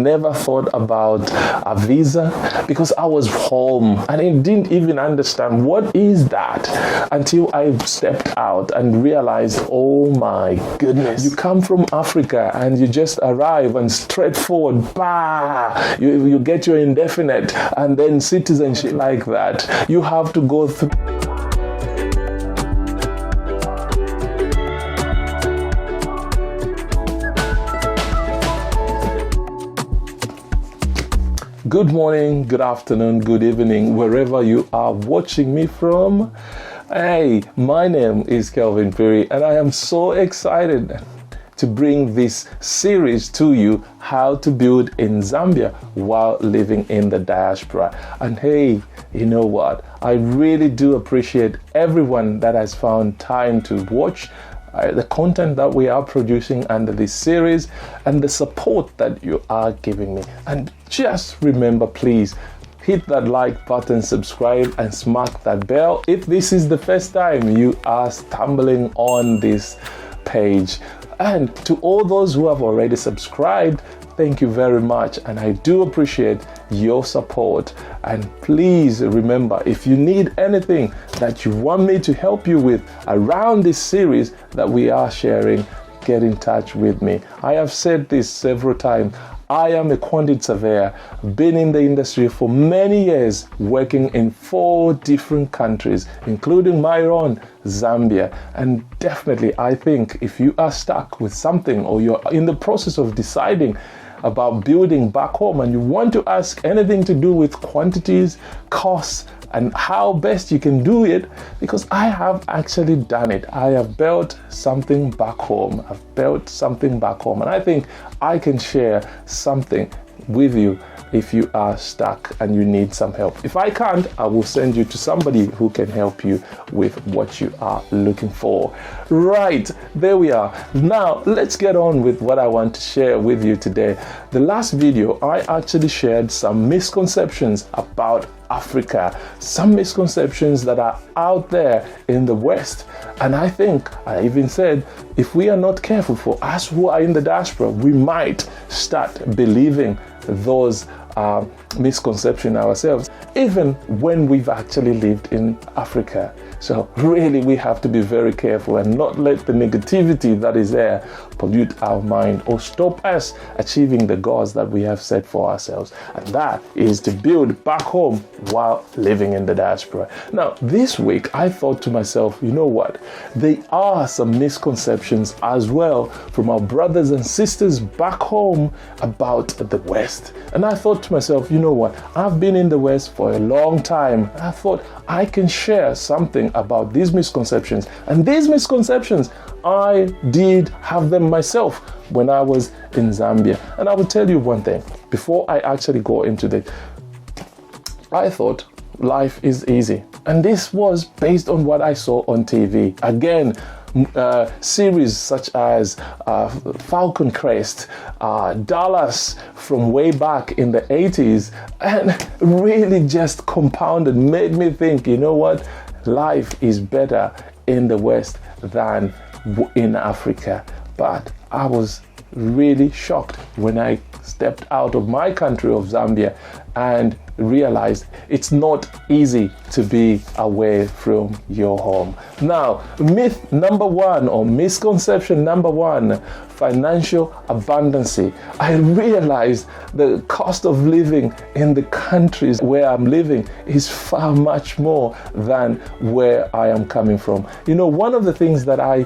never thought about a visa because I was home and I didn't even understand what is that until I stepped out and realized, oh my goodness, you come from Africa and you just arrive and straightforward, you get your indefinite and then citizenship like that. You have to go through. Good morning, good afternoon, good evening, wherever you are watching me from. Hey, my name is Kelvin Perry and I am so excited to bring this series to you, How to Build in Zambia while living in the diaspora. And hey, you know what? I really do appreciate everyone that has found time to watch the content that we are producing under this series and the support that you are giving me. And just remember, please hit that like button, subscribe, and smack that bell if this is the first time you are stumbling on this page. And to all those who have already subscribed, thank you very much, and I do appreciate your support. And please remember, if you need anything that you want me to help you with around this series that we are sharing, get in touch with me. I have said this several times. I am a quantity surveyor, been in the industry for many years, working in 4 different countries, including my own, Zambia. And definitely, I think if you are stuck with something or you're in the process of deciding about building back home and you want to ask anything to do with quantities, costs, and how best you can do it, because I have actually done it. I have built something back home. And I think I can share something with you if you are stuck and you need some help. If I can't, I will send you to somebody who can help you with what you are looking for. Right, there we are. Now, let's get on with what I want to share with you today. The last video, I actually shared some misconceptions about Africa, some misconceptions that are out there in the West. And I think I even said, if we are not careful, for us who are in the diaspora, we might start believing those misconceptions ourselves, even when we've actually lived in Africa. So really, we have to be very careful and not let the negativity that is there pollute our mind or stop us achieving the goals that we have set for ourselves. And that is to build back home while living in the diaspora. Now, this week, I thought to myself, you know what? There are some misconceptions as well from our brothers and sisters back home about the West. And I thought to myself, you know what? I've been in the West for a long time. I thought I can share something about these misconceptions. And these misconceptions, I did have them myself when I was in Zambia. And I will tell you one thing, before I actually go into this, I thought life is easy. And this was based on what I saw on TV. Again, series such as Falcon Crest, Dallas from way back in the 80s, and really just compounded, made me think, you know what, life is better in the West than in Africa. But I was really shocked when I stepped out of my country of Zambia and realized it's not easy to be away from your home. Now, myth number 1 or misconception number 1, financial abundance. I realized the cost of living in the countries where I'm living is far much more than where I am coming from. You know, one of the things that I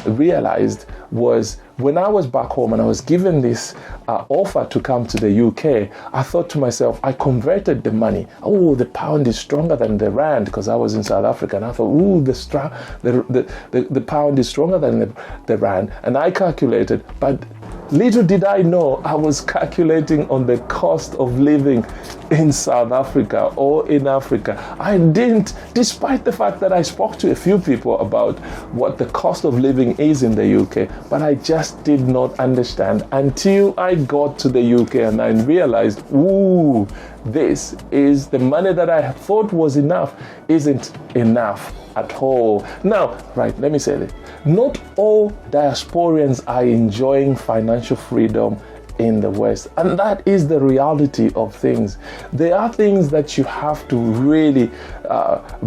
realized was when I was back home and I was given this offer to come to the UK, I thought to myself, I converted the money. Oh, the pound is stronger than the rand, because I was in South Africa, and I thought, ooh, the pound is stronger than the rand. And I calculated, but little did I know I was calculating on the cost of living in South Africa or in Africa. I didn't, despite the fact that I spoke to a few people about what the cost of living is in the UK, but I just did not understand until I got to the UK and I realized, ooh, this is the money that I thought was enough isn't enough at all. Now, right, let me say this. Not all diasporians are enjoying financial freedom in the West. And that is the reality of things. There are things that you have to really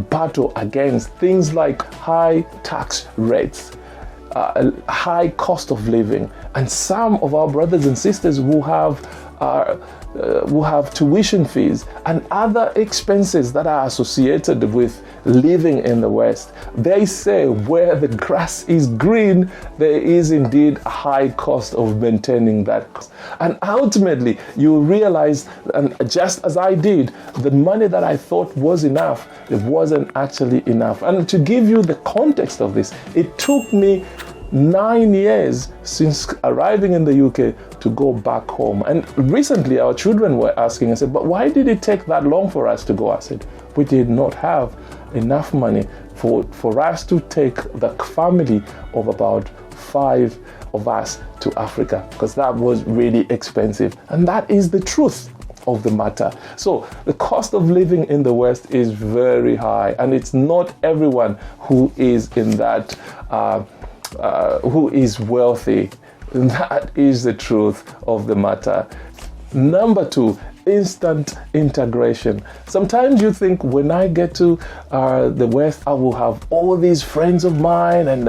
battle against. Things like high tax rates, high cost of living, and some of our brothers and sisters who have tuition fees and other expenses that are associated with living in the West. They say where the grass is green, there is indeed a high cost of maintaining that. And ultimately, you realize, and just as I did, the money that I thought was enough, it wasn't actually enough. And to give you the context of this, it took me 9 years since arriving in the UK to go back home. And recently our children were asking, I said, but why did it take that long for us to go? I said, we did not have enough money for us to take the family of about 5 of us to Africa, because that was really expensive. And that is the truth of the matter. So the cost of living in the West is very high, and it's not everyone who is in that who is wealthy. That is the truth of the matter. Number 2, instant integration. Sometimes you think, when I get to the West, I will have all these friends of mine and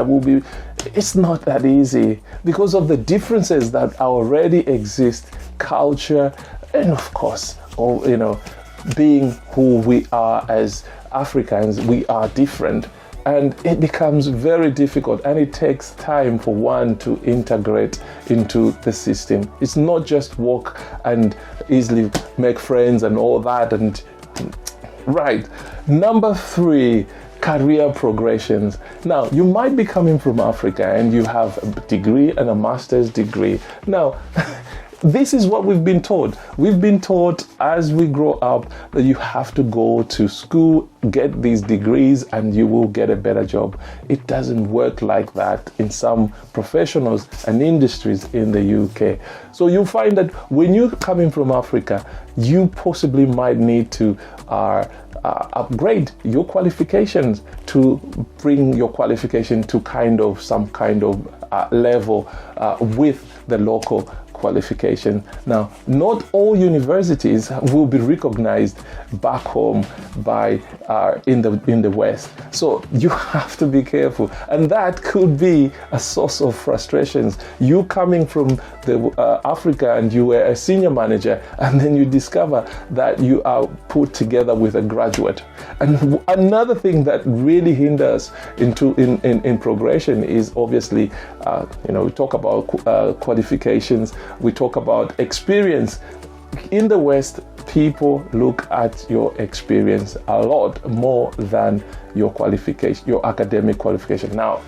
it's not that easy because of the differences that already exist, culture, and of course, being who we are as Africans, we are different. And it becomes very difficult, and it takes time for one to integrate into the system. It's not just walk and easily make friends and all that. And right. Number 3, career progressions. Now, you might be coming from Africa and you have a degree and a master's degree. Now, this is what we've been taught. We've been taught as we grow up that you have to go to school, get these degrees, and you will get a better job. It doesn't work like that in some professionals and industries in the UK. So you find that when you're coming from Africa, you possibly might need to upgrade your qualifications to bring your qualification to some kind of level with the local qualification. Now, not all universities will be recognized back home by in the West. So you have to be careful, and that could be a source of frustrations. You coming from Africa and you were a senior manager, and then you discover that you are put together with a graduate. And another thing that really hinders in progression is obviously, we talk about qualifications. We talk about experience. In the West, people look at your experience a lot more than your qualification, your academic qualification. Now,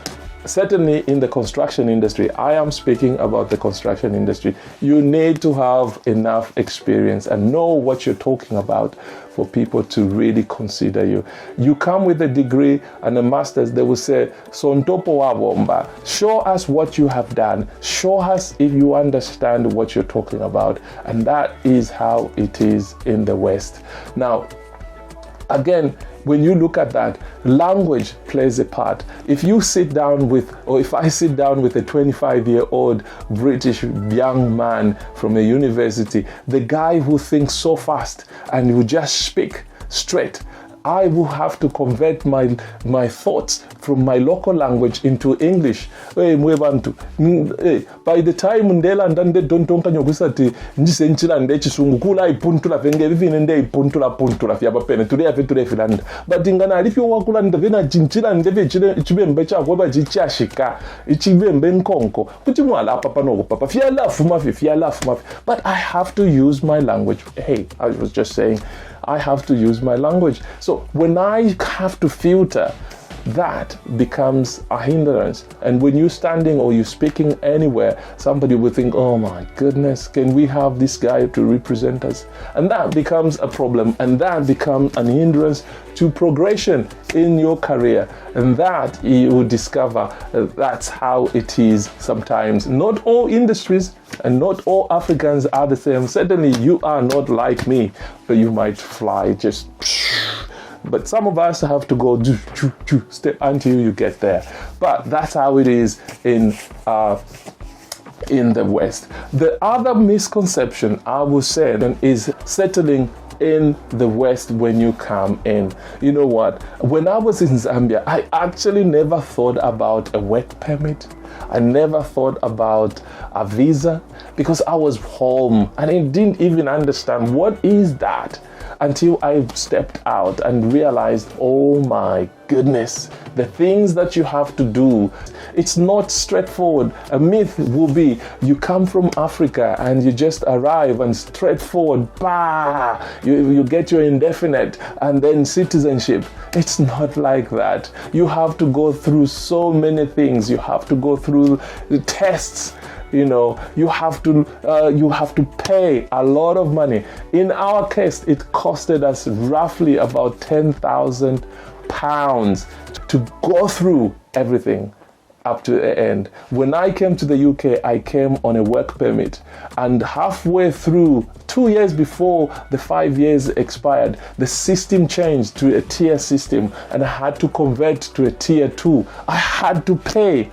certainly in the construction industry, I am speaking about the construction industry, you need to have enough experience and know what you're talking about for people to really consider you. You come with a degree and a master's, they will say, Sontopo wa bomba, show us what you have done, show us if you understand what you're talking about. And that is how it is in the West. Now, again, when you look at that, language plays a part. If you sit down with, or if I sit down with a 25-year-old British young man from a university, the guy who thinks so fast and who just speak straight, I will have to convert my thoughts from my local language into English. By the time ndela ndande dontonka nyogusati njisenchila ndechi sungukula ipuntula venge vivine nde ipuntula fiaba pene ture filanda. But ingana alifyo wakula ndavena chinchila ndeve chibembe cha kweba chichashika ichibembe nkonko kuti mwala papa no papa fiala fumafi. But I have to use my language. Hey, I was just saying, I have to use my language. So when I have to filter, that becomes a hindrance. And when you're standing or you're speaking anywhere, somebody will think, oh my goodness, can we have this guy to represent us? And that becomes a problem, and that becomes an hindrance to progression in your career. And that you will discover that's how it is sometimes. Not all industries and not all Africans are the same. Certainly you are not like me, but you might fly just... But some of us have to go step until you get there. But that's how it is in in the West. The other misconception I will say is settling in the West when you come in. You know what? When I was in Zambia, I actually never thought about a work permit. I never thought about a visa because I was home and I didn't even understand what is that until I stepped out and realized, oh my goodness, the things that you have to do. It's not straightforward. A myth will be you come from Africa and you just arrive and straightforward, you get your indefinite and then citizenship. It's not like that. You have to go through so many things. You have to go through the tests. You know, you have to pay a lot of money. In our case, it costed us roughly about £10,000 to go through everything up to the end. When I came to the UK, I came on a work permit, and halfway through, 2 years before the 5 years expired, the system changed to a tier system and I had to convert to a tier 2. I had to pay.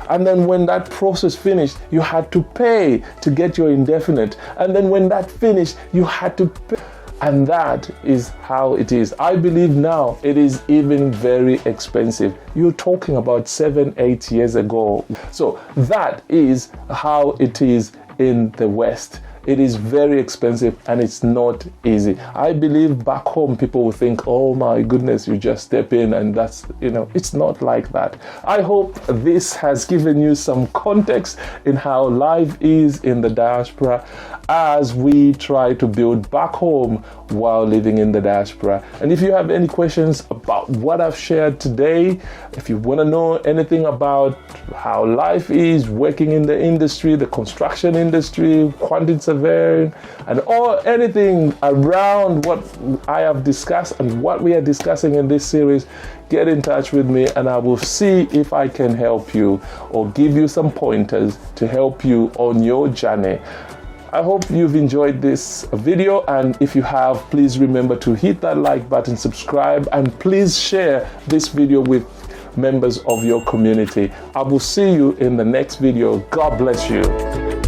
And then when that process finished, you had to pay to get your indefinite. And then when that finished, you had to pay. And that is how it is. I believe now it is even very expensive. You're talking about 7-8 years ago. So that is how it is in the West. It is very expensive and it's not easy. I believe back home people will think, oh my goodness, you just step in and that's, it's not like that. I hope this has given you some context in how life is in the diaspora as we try to build back home while living in the diaspora. And if you have any questions about what I've shared today, if you want to know anything about how life is working in the industry, the construction industry, quantity surveying, and anything around what I have discussed and what we are discussing in this series, get in touch with me and I will see if I can help you or give you some pointers to help you on your journey. I hope you've enjoyed this video, and if you have, please remember to hit that like button, subscribe, and please share this video with members of your community. I will see you in the next video. God bless you.